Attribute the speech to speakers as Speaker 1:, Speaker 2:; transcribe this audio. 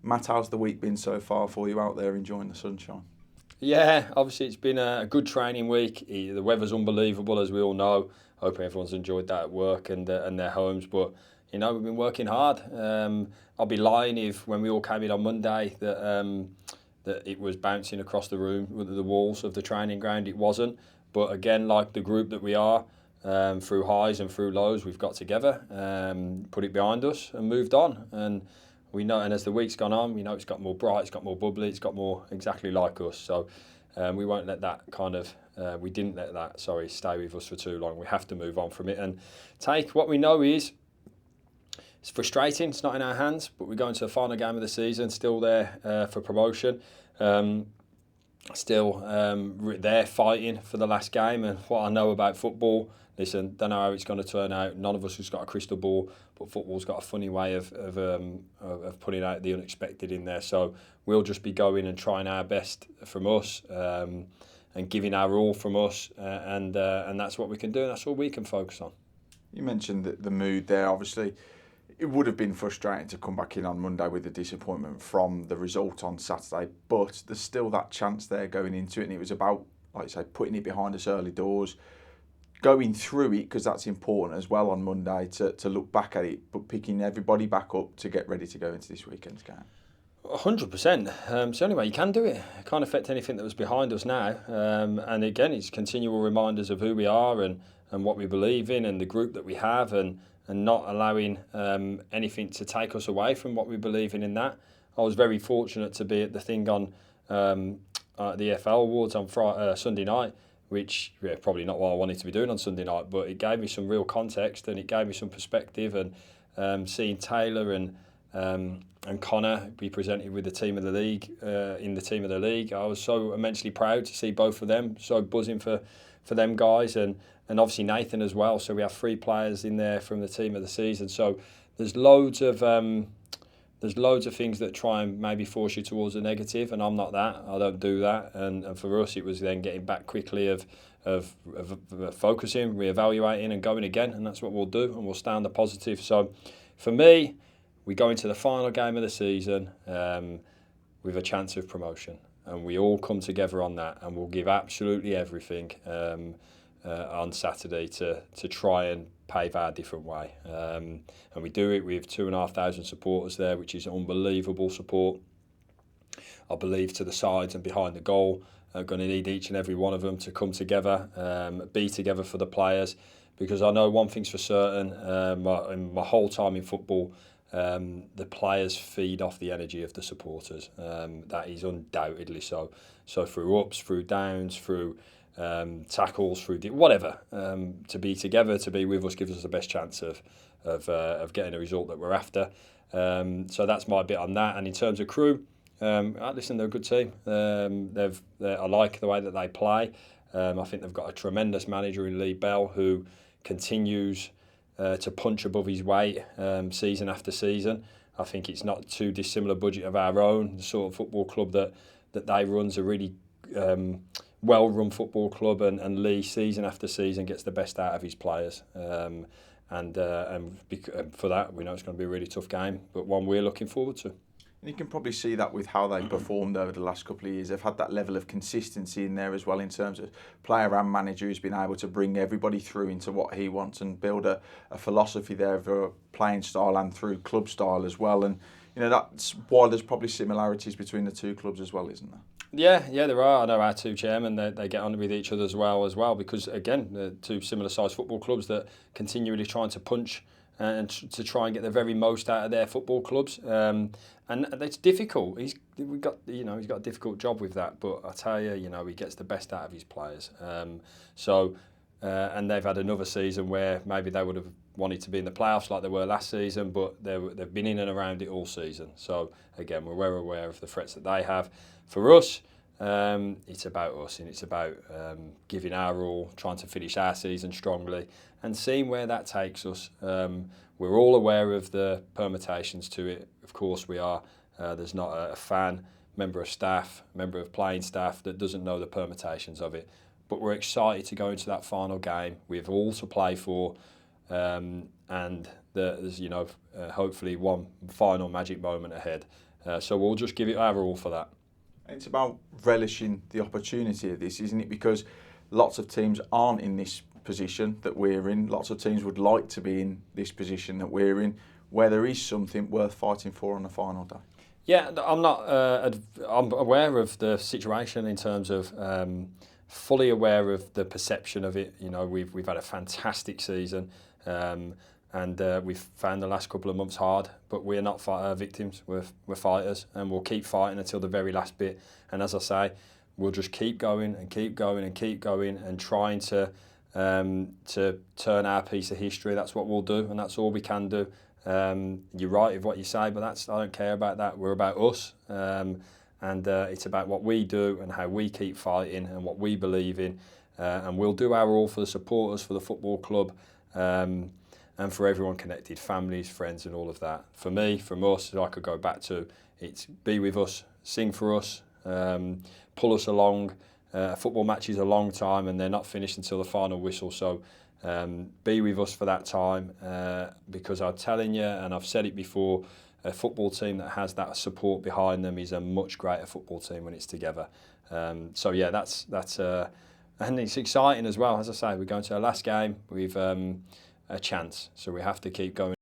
Speaker 1: Matt, how's the week been so far for you out there enjoying the sunshine?
Speaker 2: Yeah, obviously it's been a good training week. The weather's unbelievable, as we all know. Hoping everyone's enjoyed that at work and their homes. But we've been working hard. I'll be lying if when we all came in on Monday that it was bouncing across the room with the walls of the training ground. It wasn't. But again, like the group that we are, through highs and through lows, we've got together, put it behind us, and moved on. And we know, and as the week's gone on, we know it's got more bright, it's got more bubbly, it's got more exactly like us. So we won't let that we didn't let that, stay with us for too long. We have to move on from it and take what we know is, it's frustrating, it's not in our hands, but we're going to the final game of the season, still there for promotion. Still there fighting for the last game, and what I know about football, listen, don't know how it's going to turn out. None of us has got a crystal ball, but football's got a funny way of putting out the unexpected in there. So we'll just be going and trying our best from us, and giving our all from us, and that's what we can do, and that's all we can focus on.
Speaker 1: You mentioned the mood there. Obviously, it would have been frustrating to come back in on Monday with the disappointment from the result on Saturday, but there's still that chance there going into it, and it was about, like I say, putting it behind us early doors, going through it, because that's important as well on Monday to look back at it, but picking everybody back up to get ready to go into this weekend's game.
Speaker 2: 100%. It's the only way you can do it. It can't affect anything that was behind us now. And again, it's continual reminders of who we are and what we believe in and the group that we have, and not allowing anything to take us away from what we believe in that. I was very fortunate to be at the thing on the EFL Awards on Sunday night, which probably not what I wanted to be doing on Sunday night, but it gave me some real context and it gave me some perspective, and seeing Taylor and Connor be presented with the team of the league, in the team of the league. I was so immensely proud to see both of them, so buzzing for them guys, and obviously Nathan as well. So we have 3 players in there from the team of the season. So there's loads of things that try and maybe force you towards the negative, and I'm not that. I don't do that. And for us, it was then getting back quickly of focusing, reevaluating, and going again. And that's what we'll do, and we'll stay on the positive. So for me, we go into the final game of the season with a chance of promotion, and we all come together on that, and we'll give absolutely everything on Saturday to try and pave our different way. And we do it with 2,500 supporters there, which is unbelievable support. I believe to the sides and behind the goal are going to need each and every one of them to come together, be together for the players, because I know one thing's for certain, in my whole time in football, the players feed off the energy of the supporters. That is undoubtedly so. So through ups, through downs, through tackles, through whatever, to be together, to be with us, gives us the best chance of getting a result that we're after. So that's my bit on that. And in terms of crew, listen, they're a good team. I like the way that they play. I think they've got a tremendous manager in Lee Bell, who continues to punch above his weight season after season. I think it's not too dissimilar budget of our own. The sort of football club that they run's a really well-run football club, and Lee season after season gets the best out of his players. And for that, we know it's going to be a really tough game, but one we're looking forward to.
Speaker 1: And you can probably see that with how they performed over the last couple of years. They've had that level of consistency in there as well, in terms of player and manager who's been able to bring everybody through into what he wants and build a philosophy there of a playing style and through club style as well. And that's why there's probably similarities between the two clubs as well, isn't there?
Speaker 2: Yeah, there are. I know our 2 chairmen, they get on with each other as well, because again, they're 2 similar sized football clubs that continually trying to punch and to try and get the very most out of their football clubs. And it's difficult. He's got a difficult job with that, but I tell you, he gets the best out of his players. And they've had another season where maybe they would have wanted to be in the playoffs like they were last season, but they've been in and around it all season. So again, we're well aware of the threats that they have. For us, it's about us, and it's about giving our all, trying to finish our season strongly, and seeing where that takes us. We're all aware of the permutations to it. Of course we are. There's not a fan, member of staff, member of playing staff that doesn't know the permutations of it. But we're excited to go into that final game. We have all to play for, and there's hopefully one final magic moment ahead. So we'll just give it our all for that.
Speaker 1: It's about relishing the opportunity of this, isn't it? Because lots of teams aren't in this position that we're in. Lots of teams would like to be in this position that we're in, where there is something worth fighting for on the final day.
Speaker 2: Yeah, I'm not. I'm aware of the situation in terms of fully aware of the perception of it. You know, we've had a fantastic season, and we've found the last couple of months hard. But we're not victims. We're fighters, and we'll keep fighting until the very last bit. And as I say, we'll just keep going and keep going and keep going and trying to turn our piece of history. That's what we'll do, and that's all we can do. You're right with what you say, but I don't care about that. We're about us, and it's about what we do and how we keep fighting and what we believe in, and we'll do our all for the supporters, for the football club, and for everyone connected, families, friends, and all of that. For me, from us, I could go back to, it's be with us, sing for us, pull us along. A football match is a long time, and they're not finished until the final whistle. So be with us for that time, because I'm telling you, and I've said it before, a football team that has that support behind them is a much greater football team when it's together. So yeah, that's and it's exciting as well. As I say, we're going to our last game. We've a chance, so we have to keep going.